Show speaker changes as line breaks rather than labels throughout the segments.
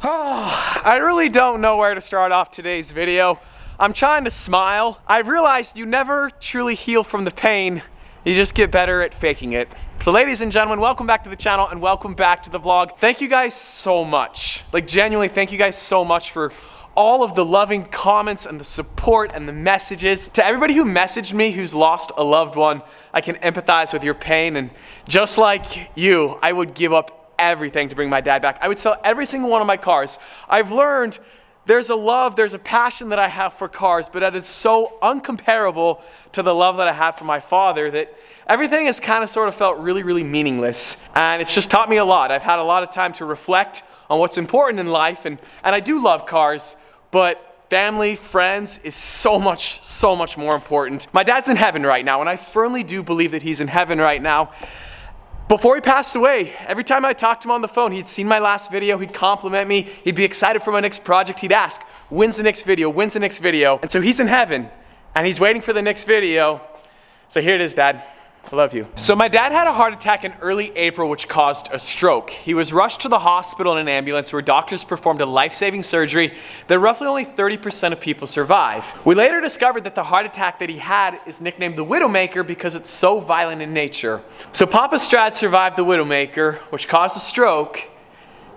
I really don't know where to start off today's video. I'm trying to smile. I've realized you never truly heal from the pain. You just get better at faking it. So ladies and gentlemen, welcome back to the channel and welcome back to the vlog. Thank you guys so much. Like genuinely, thank you guys so much for all of the loving comments and the support and the messages. To everybody who messaged me who's lost a loved one, I can empathize with your pain, and just like you, I would give up everything to bring my dad back. I would sell every single one of my cars. I've learned there's a love, there's a passion that I have for cars, but that is so uncomparable to the love that I had for my father that everything has kind of sort of felt really, really meaningless. And it's just taught me a lot. I've had a lot of time to reflect on what's important in life, and I do love cars, but family, friends is so much more important. My dad's in heaven right now, and I firmly do believe that he's in heaven right now. Before he passed away, every time I talked to him on the phone, he'd seen my last video, he'd compliment me, he'd be excited for my next project, he'd ask, when's the next video, when's the next video? And so he's in heaven, and he's waiting for the next video. So here it is, Dad. I love you. So my dad had a heart attack in early April, which caused a stroke. He was rushed to the hospital in an ambulance where doctors performed a life-saving surgery that roughly only 30% of people survive. We later discovered that the heart attack that he had is nicknamed the Widowmaker because it's so violent in nature. So Papa Strad survived the Widowmaker, which caused a stroke,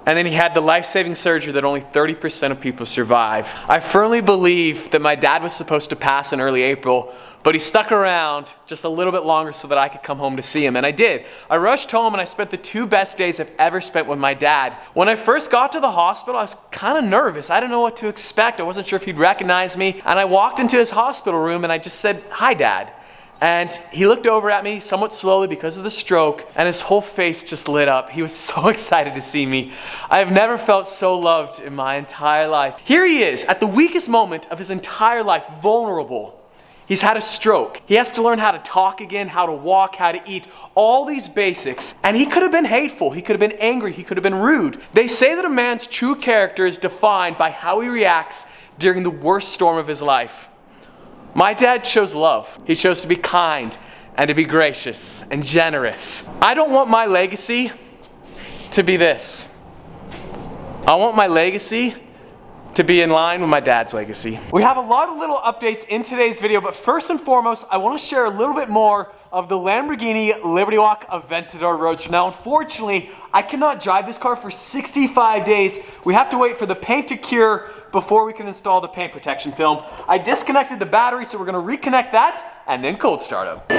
and then he had the life-saving surgery that only 30% of people survive. I firmly believe that my dad was supposed to pass in early April, but he stuck around just a little bit longer so that I could come home to see him, and I did. I rushed home and I spent the 2 best days I've ever spent with my dad. When I first got to the hospital, I was kind of nervous. I didn't know what to expect. I wasn't sure if he'd recognize me, and I walked into his hospital room and I just said, "Hi, Dad." And he looked over at me somewhat slowly because of the stroke, and his whole face just lit up. He was so excited to see me. I have never felt so loved in my entire life. Here he is at the weakest moment of his entire life, vulnerable. He's had a stroke. He has to learn how to talk again, how to walk, how to eat, all these basics. And he could have been hateful. He could have been angry. He could have been rude. They say that a man's true character is defined by how he reacts during the worst storm of his life. My dad chose love. He chose to be kind and to be gracious and generous. I don't want my legacy to be this. I want my legacy to be in line with my dad's legacy. We have a lot of little updates in today's video, but first and foremost, I want to share a little bit more of the Lamborghini Liberty Walk Aventador Roadster. Now, unfortunately, I cannot drive this car for 65 days. We have to wait for the paint to cure before we can install the paint protection film. I disconnected the battery, so we're going to reconnect that and then cold start up.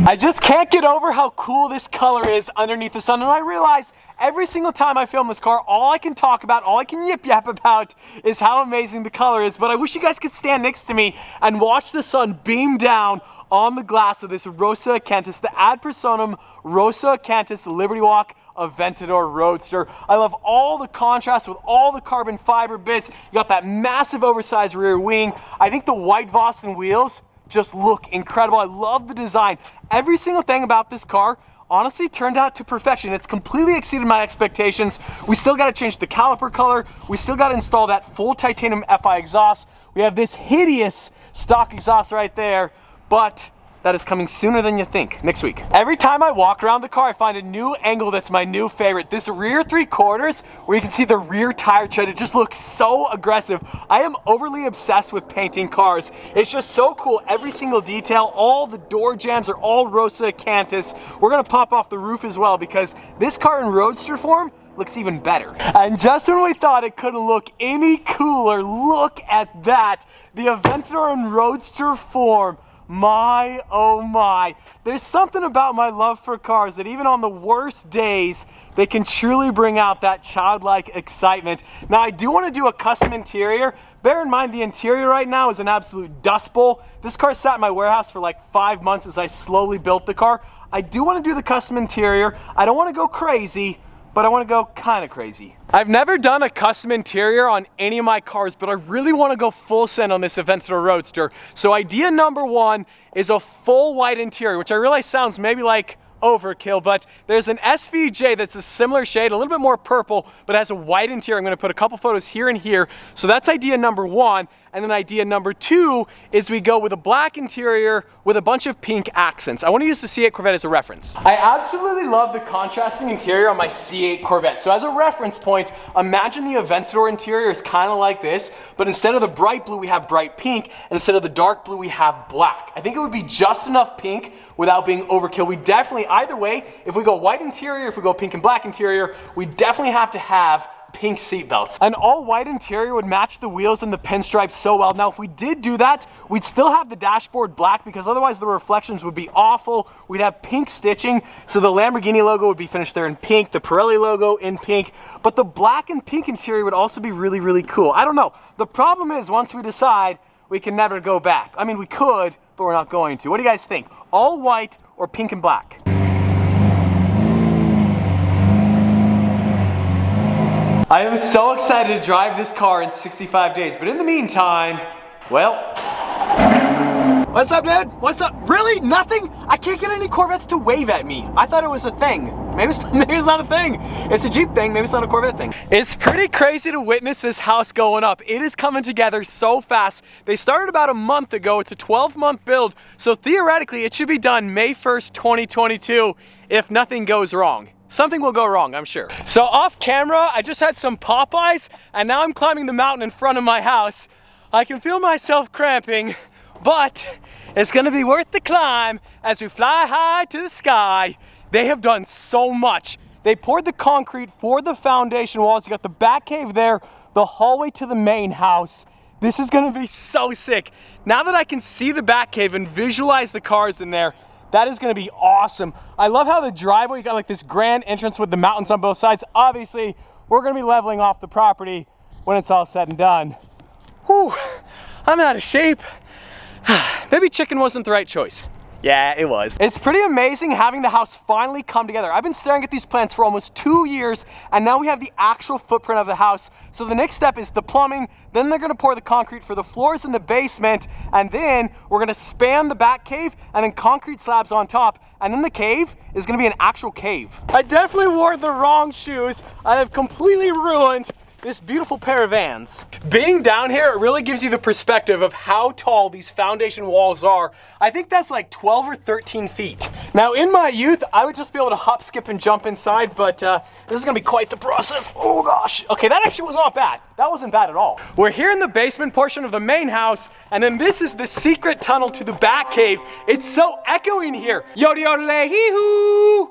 I just can't get over how cool this color is underneath the sun, and I realize every single time I film this car, all I can talk about, all I can yip about is how amazing the color is, but I wish you guys could stand next to me and watch the sun beam down on the glass of this Rosa Acanthus, the Ad Personam Rosa Acanthus Liberty Walk Aventador Roadster. I love all the contrast with all the carbon fiber bits. You got that massive oversized rear wing. I think the white Vossen wheels just look incredible. I love the design. Every single thing about this car honestly turned out to perfection. It's completely exceeded my expectations. We still got to change the caliper color. We still got to install that full titanium FI exhaust. We have this hideous stock exhaust right there, but that is coming sooner than you think, next week. Every time I walk around the car, I find a new angle that's my new favorite. This rear 3/4, where you can see the rear tire tread, it just looks so aggressive. I am overly obsessed with painting cars. It's just so cool. Every single detail, all the door jambs are all Rosa Acanthus. We're gonna pop off the roof as well because this car in roadster form looks even better. And just when we thought it couldn't look any cooler, look at that. The Aventador in roadster form. My, oh my. There's something about my love for cars that even on the worst days, they can truly bring out that childlike excitement. Now, I do want to do a custom interior. Bear in mind, the interior right now is an absolute dust bowl. This car sat in my warehouse for like 5 months as I slowly built the car. I do want to do the custom interior. I don't want to go crazy, but I want to go kind of crazy. I've never done a custom interior on any of my cars, but I really want to go full send on this Aventador Roadster. So idea number 1 is a full white interior, which I realize sounds maybe like overkill, but there's an SVJ that's a similar shade, a little bit more purple, but has a white interior. I'm gonna put a couple photos here and here. So that's idea number one. And then idea number two is we go with a black interior with a bunch of pink accents. I want to use the C8 Corvette as a reference. I absolutely love the contrasting interior on my C8 Corvette. So as a reference point, imagine the Aventador interior is kind of like this, but instead of the bright blue, we have bright pink, and instead of the dark blue, we have black. I think it would be just enough pink without being overkill. We definitely, either way, if we go white interior, if we go pink and black interior, we definitely have to have pink seat belts. An all white interior would match the wheels and the pinstripes so well. Now, if we did do that, we'd still have the dashboard black because otherwise the reflections would be awful. We'd have pink stitching, so the Lamborghini logo would be finished there in pink, the Pirelli logo in pink, but the black and pink interior would also be really, really cool. I don't know. The problem is once we decide, we can never go back. I mean, we could, but we're not going to. What do you guys think? All white or pink and black? I am so excited to drive this car in 65 days, but in the meantime, well, what's up, dude? What's up? Really? Nothing? I can't get any Corvettes to wave at me. I thought it was a thing. Maybe it's not a thing. It's a Jeep thing, maybe it's not a Corvette thing. It's pretty crazy to witness this house going up. It is coming together so fast. They started about a month ago. It's a 12-month build, so theoretically it should be done May 1st, 2022 if nothing goes wrong. Something will go wrong, I'm sure. So off camera, I just had some Popeyes, and now I'm climbing the mountain in front of my house. I can feel myself cramping, but it's gonna be worth the climb as we fly high to the sky. They have done so much. They poured the concrete for the foundation walls. You got the back cave there, the hallway to the main house. This is gonna be so sick. Now that I can see the back cave and visualize the cars in there, that is gonna be awesome. I love how the driveway, you got like this grand entrance with the mountains on both sides. Obviously, we're gonna be leveling off the property when it's all said and done. Whew, I'm out of shape. Maybe chicken wasn't the right choice. Yeah, it was. It's pretty amazing having the house finally come together. I've been staring at these plans for almost 2 years, and now we have the actual footprint of the house. So the next step is the plumbing, then they're gonna pour the concrete for the floors in the basement, and then we're gonna span the back cave, and then concrete slabs on top, and then the cave is gonna be an actual cave. I definitely wore the wrong shoes. I have completely ruined this beautiful pair of Vans. Being down here, it really gives you the perspective of how tall these foundation walls are. I think that's like 12 or 13 feet. Now in my youth, I would just be able to hop, skip, and jump inside, but this is gonna be quite the process. Oh gosh. Okay, that actually was not bad. That wasn't bad at all. We're here in the basement portion of the main house, and then this is the secret tunnel to the back cave. It's so echoey in here. Yodel-hee-hoo!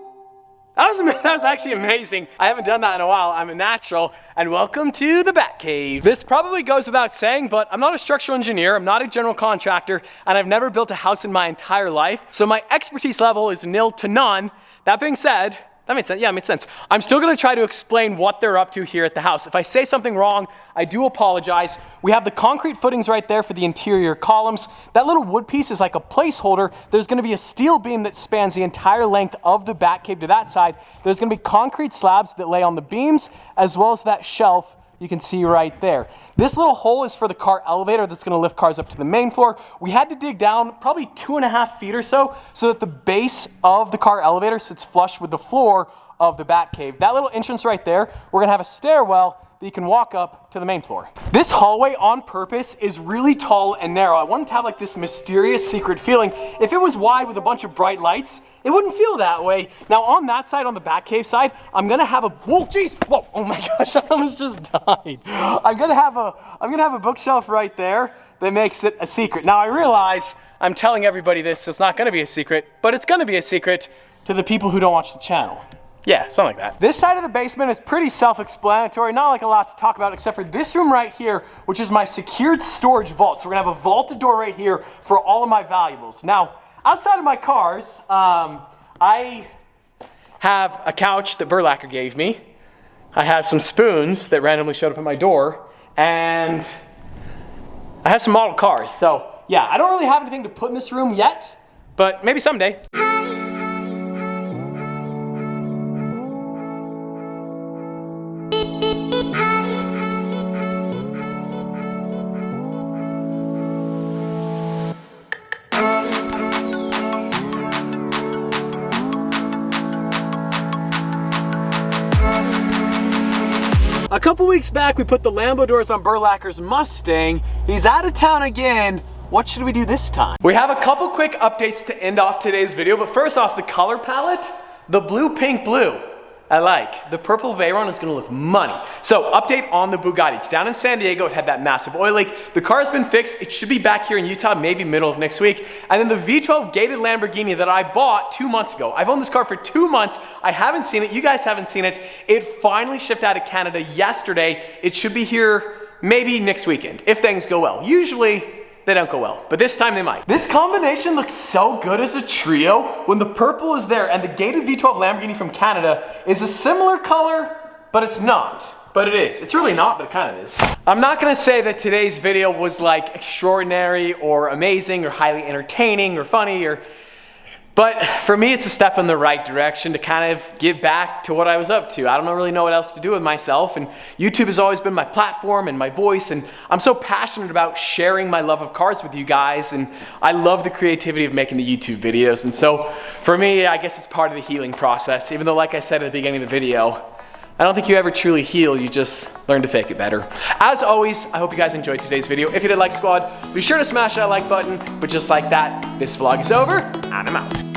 That was actually amazing. I haven't done that in a while. I'm a natural, and welcome to the Batcave. This probably goes without saying, but I'm not a structural engineer, I'm not a general contractor, and I've never built a house in my entire life, so my expertise level is nil to none. That being said, that makes sense. Yeah, it makes sense. I'm still gonna try to explain what they're up to here at the house. If I say something wrong, I do apologize. We have the concrete footings right there for the interior columns. That little wood piece is like a placeholder. There's gonna be a steel beam that spans the entire length of the back cave to that side. There's gonna be concrete slabs that lay on the beams, as well as that shelf you can see right there. This little hole is for the car elevator that's gonna lift cars up to the main floor. We had to dig down probably 2.5 feet or so that the base of the car elevator sits flush with the floor of the Batcave. That little entrance right there, we're gonna have a stairwell that you can walk up to the main floor. This hallway on purpose is really tall and narrow. I wanted to have like this mysterious secret feeling. If it was wide with a bunch of bright lights, it wouldn't feel that way. Now on that side, on the Batcave side, I'm gonna have a, whoa, geez, whoa, oh my gosh, I almost just died. I'm gonna have a bookshelf right there that makes it a secret. Now I realize I'm telling everybody this, so it's not gonna be a secret, but it's gonna be a secret to the people who don't watch the channel. Yeah, something like that. This side of the basement is pretty self-explanatory, not like a lot to talk about except for this room right here, which is my secured storage vault. So we're gonna have a vaulted door right here for all of my valuables. Now, outside of my cars, I have a couch that Burlacker gave me. I have some spoons that randomly showed up at my door, and I have some model cars. So yeah, I don't really have anything to put in this room yet, but maybe someday. couple weeks back, we put the Lambo doors on Burlacker's Mustang. He's out of town again. What should we do this time? We have a couple quick updates to end off today's video, but first off, the color palette, the blue, pink, blue. I like. The purple Veyron is gonna look money. So, update on the Bugatti. It's down in San Diego. It had that massive oil leak. The car's been fixed. It should be back here in Utah, maybe middle of next week. And then the V12 gated Lamborghini that I bought 2 months ago. I've owned this car for 2 months. I haven't seen it. You guys haven't seen it. It finally shipped out of Canada yesterday. It should be here maybe next weekend, if things go well. Usually, they don't go well, but this time they might. This combination looks so good as a trio when the purple is there and the gated V12 Lamborghini from Canada is a similar color, but it's not. But it is. It's really not, but it kind of is. I'm not gonna say that today's video was like extraordinary or amazing or highly entertaining or funny but for me, it's a step in the right direction to kind of get back to what I was up to. I don't really know what else to do with myself, and YouTube has always been my platform and my voice, and I'm so passionate about sharing my love of cars with you guys, and I love the creativity of making the YouTube videos. And so for me, I guess it's part of the healing process, even though, like I said at the beginning of the video, I don't think you ever truly heal, you just learn to fake it better. As always, I hope you guys enjoyed today's video. If you did, like squad, be sure to smash that like button. But just like that, this vlog is over, and I'm out.